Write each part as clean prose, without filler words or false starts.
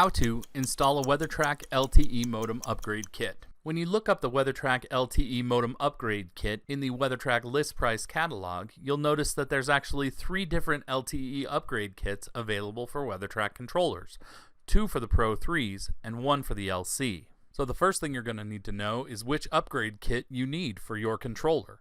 How to install a WeatherTRAK LTE modem upgrade kit. When you look up the WeatherTRAK LTE modem upgrade kit in the WeatherTRAK list price catalog, you'll notice that there's actually 3 different LTE upgrade kits available for WeatherTRAK controllers, 2 for the Pro3s and 1 for the LC. So the first thing you're going to need to know is which upgrade kit you need for your controller.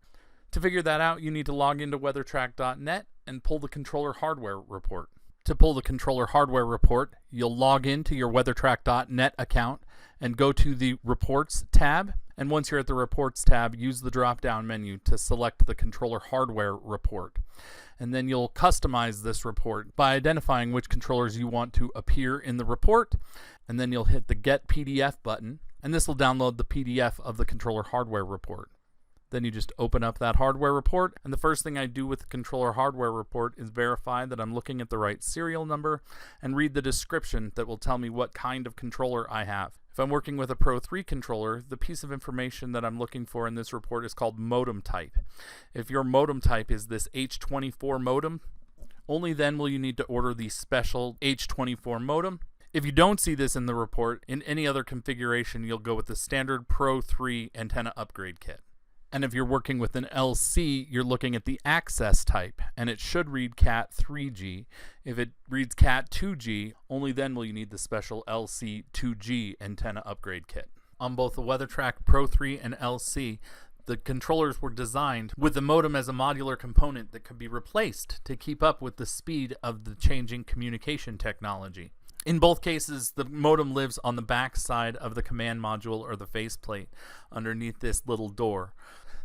To figure that out, you need to log into WeatherTRAK.net and pull the controller hardware report. To pull the controller hardware report, you'll log into your WeatherTRAK.net account and go to the Reports tab. And once you're at the Reports tab, use the drop-down menu to select the controller hardware report. And then you'll customize this report by identifying which controllers you want to appear in the report. And then you'll hit the Get PDF button, and this will download the PDF of the controller hardware report. Then you just open up that hardware report, and the first thing I do with the controller hardware report is verify that I'm looking at the right serial number and read the description that will tell me what kind of controller I have. If I'm working with a Pro3 controller, the piece of information that I'm looking for in this report is called modem type. If your modem type is this H24 modem, only then will you need to order the special H24 modem. If you don't see this in the report, in any other configuration, you'll go with the standard Pro3 antenna upgrade kit. And if you're working with an LC, you're looking at the access type, and it should read Cat 3G. If it reads Cat 2G, only then will you need the special LC 2G antenna upgrade kit. On both the WeatherTRAK Pro3 and LC, the controllers were designed with the modem as a modular component that could be replaced to keep up with the speed of the changing communication technology. In both cases, the modem lives on the back side of the command module or the faceplate underneath this little door.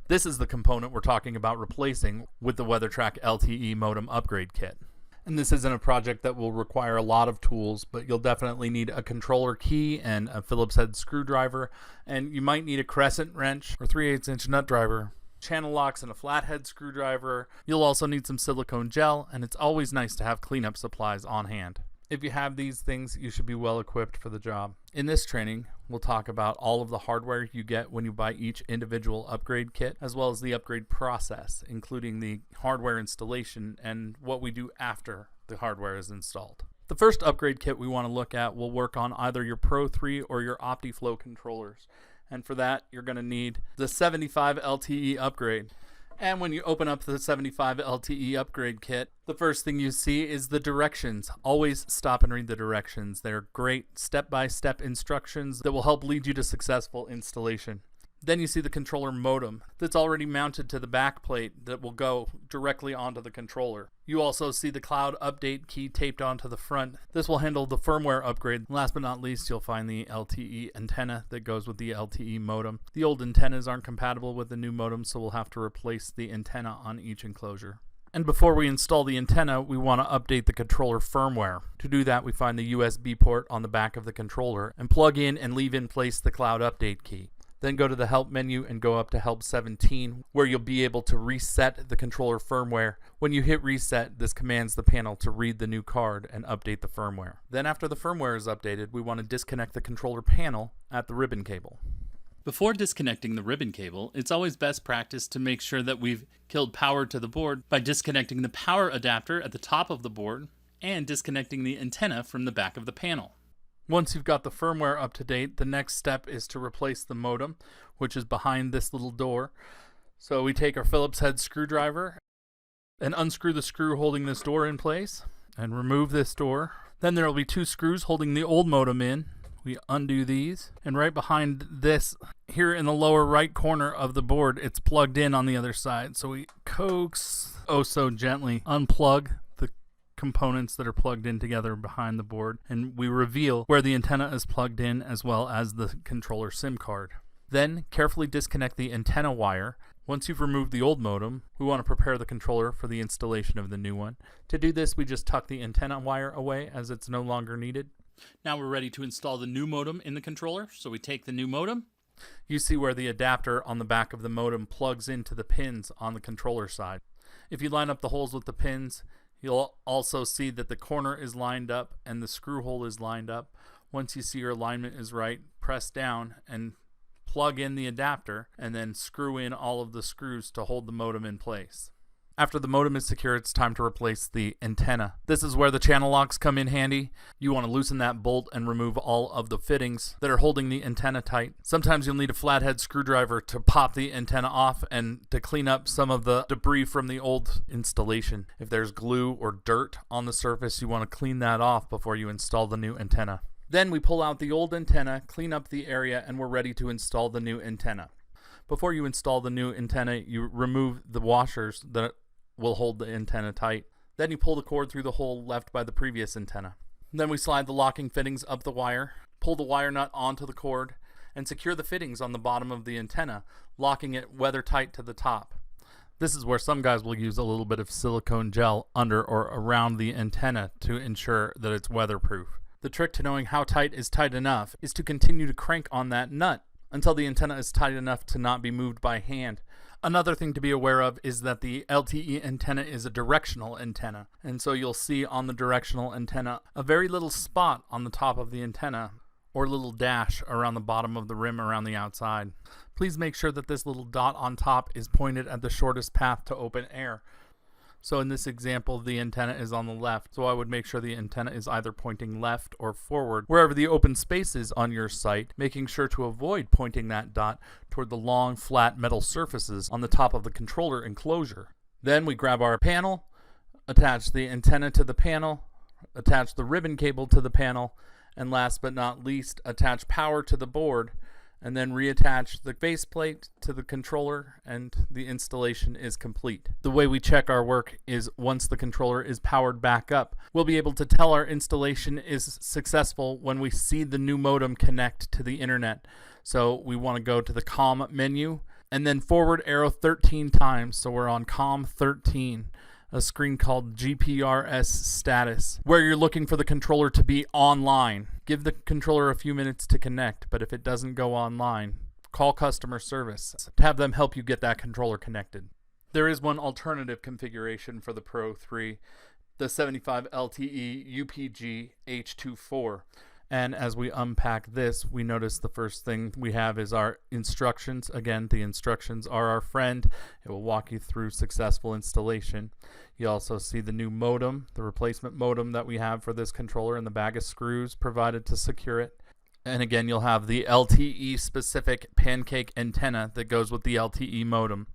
This is the component we're talking about replacing with the WeatherTRAK LTE modem upgrade kit. And this isn't a project that will require a lot of tools, but you'll definitely need a controller key and a Phillips head screwdriver, and you might need a crescent wrench or 3/8" nut driver, channel locks and a flathead screwdriver. You'll also need some silicone gel, and it's always nice to have cleanup supplies on hand. If you have these things, you should be well equipped for the job. In this training, we'll talk about all of the hardware you get when you buy each individual upgrade kit, as well as the upgrade process, including the hardware installation and what we do after the hardware is installed. The first upgrade kit we want to look at will work on either your Pro3 or your OptiFlow controllers. And for that, you're going to need the 75 LTE upgrade. And when you open up the 75 LTE upgrade kit, the first thing you see is the directions. Always stop and read the directions. They're great step-by-step instructions that will help lead you to successful installation. Then you see the controller modem that's already mounted to the back plate that will go directly onto the controller. You also see the cloud update key taped onto the front. This will handle the firmware upgrade. Last but not least, you'll find the LTE antenna that goes with the LTE modem. The old antennas aren't compatible with the new modem, so we'll have to replace the antenna on each enclosure. And before we install the antenna, we want to update the controller firmware. To do that, we find the USB port on the back of the controller and plug in and leave in place the cloud update key. Then go to the Help menu and go up to Help 17, where you'll be able to reset the controller firmware. When you hit reset, this commands the panel to read the new card and update the firmware. Then after the firmware is updated, we want to disconnect the controller panel at the ribbon cable. Before disconnecting the ribbon cable, it's always best practice to make sure that we've killed power to the board by disconnecting the power adapter at the top of the board and disconnecting the antenna from the back of the panel. Once you've got the firmware up to date, the next step is to replace the modem, which is behind this little door. So we take our Phillips head screwdriver and unscrew the screw holding this door in place and remove this door. Then there will be 2 screws holding the old modem in. We undo these, and right behind this, here in the lower right corner of the board, it's plugged in on the other side. So we coax, oh so gently, unplug the components that are plugged in together behind the board, and we reveal where the antenna is plugged in as well as the controller SIM card. Then carefully disconnect the antenna wire. Once you've removed the old modem, we want to prepare the controller for the installation of the new one. To do this, we just tuck the antenna wire away as it's no longer needed. Now we're ready to install the new modem in the controller, so we take the new modem. You see where the adapter on the back of the modem plugs into the pins on the controller side. If you line up the holes with the pins, you'll also see that the corner is lined up and the screw hole is lined up. Once you see your alignment is right, press down and plug in the adapter and then screw in all of the screws to hold the modem in place. After the modem is secure, it's time to replace the antenna. This is where the channel locks come in handy. You want to loosen that bolt and remove all of the fittings that are holding the antenna tight. Sometimes you'll need a flathead screwdriver to pop the antenna off and to clean up some of the debris from the old installation. If there's glue or dirt on the surface, you want to clean that off before you install the new antenna. Then we pull out the old antenna, clean up the area, and we're ready to install the new antenna. Before you install the new antenna, you remove the washers that will hold the antenna tight. Then you pull the cord through the hole left by the previous antenna. Then we slide the locking fittings up the wire, pull the wire nut onto the cord, and secure the fittings on the bottom of the antenna, locking it weather tight to the top. This is where some guys will use a little bit of silicone gel under or around the antenna to ensure that it's weatherproof. The trick to knowing how tight is tight enough is to continue to crank on that nut until the antenna is tight enough to not be moved by hand. Another thing to be aware of is that the LTE antenna is a directional antenna, and so you'll see on the directional antenna a very little spot on the top of the antenna, or little dash around the bottom of the rim around the outside. Please make sure that this little dot on top is pointed at the shortest path to open air. So in this example, the antenna is on the left, so I would make sure the antenna is either pointing left or forward, wherever the open space is on your site, making sure to avoid pointing that dot toward the long, flat metal surfaces on the top of the controller enclosure. Then we grab our panel, attach the antenna to the panel, attach the ribbon cable to the panel, and last but not least, attach power to the board, and then reattach the faceplate to the controller, and the installation is complete. The way we check our work is once the controller is powered back up, we'll be able to tell our installation is successful when we see the new modem connect to the internet. So we want to go to the COM menu and then forward arrow 13 times, so we're on COM 13. A screen called GPRS status, where you're looking for the controller to be online. Give the controller a few minutes to connect, but if it doesn't go online, call customer service to have them help you get that controller connected. There is one alternative configuration for the Pro 3, the 75 LTE UPG H24. And as we unpack this, we notice the first thing we have is our instructions. Again, the instructions are our friend. It will walk you through successful installation. You also see the new modem, the replacement modem that we have for this controller, and the bag of screws provided to secure it. And again, you'll have the LTE specific pancake antenna that goes with the LTE modem.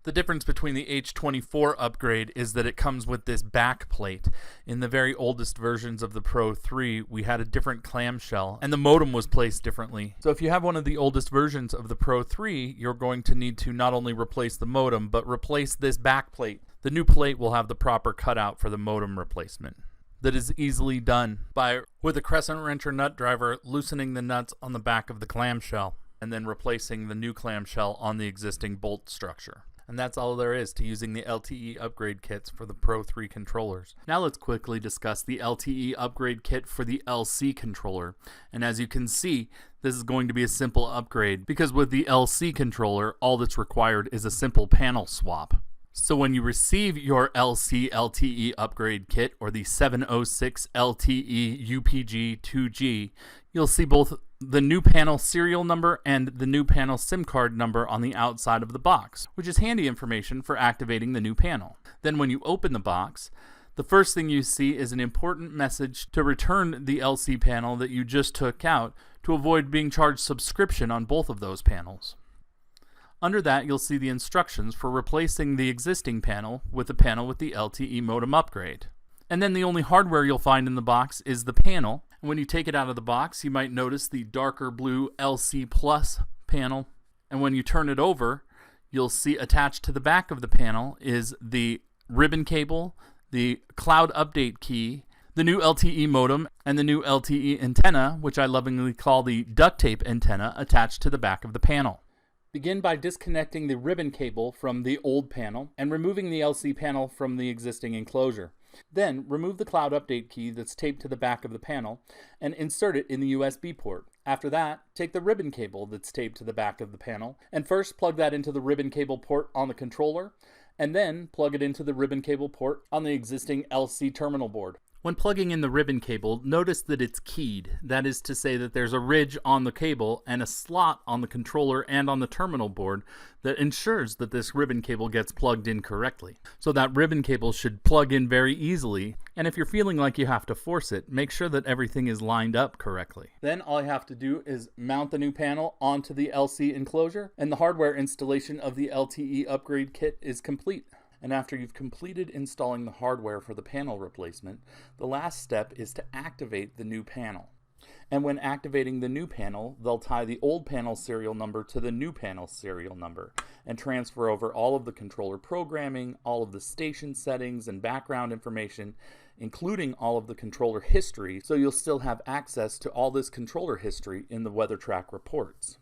The difference between the H24 upgrade is that it comes with this back plate. In the very oldest versions of the Pro 3, we had a different clamshell, and the modem was placed differently. So if you have one of the oldest versions of the Pro 3, you're going to need to not only replace the modem, but replace this back plate. The new plate will have the proper cutout for the modem replacement. That is easily done by, with a crescent wrench or nut driver, loosening the nuts on the back of the clamshell, and then replacing the new clamshell on the existing bolt structure. And that's all there is to using the LTE upgrade kits for the Pro 3 controllers. Now let's quickly discuss the LTE upgrade kit for the LC controller. And as you can see, this is going to be a simple upgrade because with the LC controller, all that's required is a simple panel swap. So when you receive your LC LTE upgrade kit or the 706 LTE UPG 2G, you'll see both the new panel serial number and the new panel SIM card number on the outside of the box, which is handy information for activating the new panel. Then when you open the box, the first thing you see is an important message to return the LC panel that you just took out to avoid being charged subscription on both of those panels. Under that, you'll see the instructions for replacing the existing panel with the LTE modem upgrade. And then the only hardware you'll find in the box is the panel. And when you take it out of the box, you might notice the darker blue LC Plus panel. And when you turn it over, you'll see attached to the back of the panel is the ribbon cable, the cloud update key, the new LTE modem, and the new LTE antenna, which I lovingly call the duct tape antenna, attached to the back of the panel. Begin by disconnecting the ribbon cable from the old panel and removing the LC panel from the existing enclosure. Then remove the cloud update key that's taped to the back of the panel and insert it in the USB port. After that, take the ribbon cable that's taped to the back of the panel and first plug that into the ribbon cable port on the controller, and then plug it into the ribbon cable port on the existing LC terminal board. When plugging in the ribbon cable, notice that it's keyed. That is to say that there's a ridge on the cable and a slot on the controller and on the terminal board that ensures that this ribbon cable gets plugged in correctly. So that ribbon cable should plug in very easily, and if you're feeling like you have to force it, make sure that everything is lined up correctly. Then all you have to do is mount the new panel onto the LC enclosure, and the hardware installation of the LTE upgrade kit is complete. And after you've completed installing the hardware for the panel replacement, the last step is to activate the new panel. And when activating the new panel, they'll tie the old panel serial number to the new panel serial number and transfer over all of the controller programming, all of the station settings and background information, including all of the controller history, so you'll still have access to all this controller history in the WeatherTRAK reports.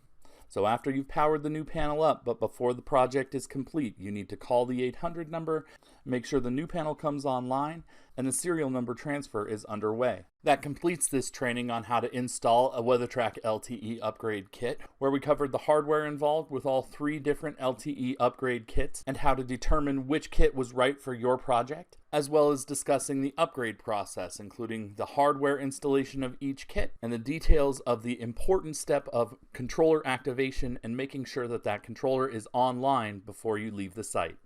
So after you've powered the new panel up, but before the project is complete, you need to call the 800 number, make sure the new panel comes online, and the serial number transfer is underway. That completes this training on how to install a WeatherTRAK LTE upgrade kit, where we covered the hardware involved with all 3 different LTE upgrade kits and how to determine which kit was right for your project, as well as discussing the upgrade process, including the hardware installation of each kit and the details of the important step of controller activation and making sure that that controller is online before you leave the site.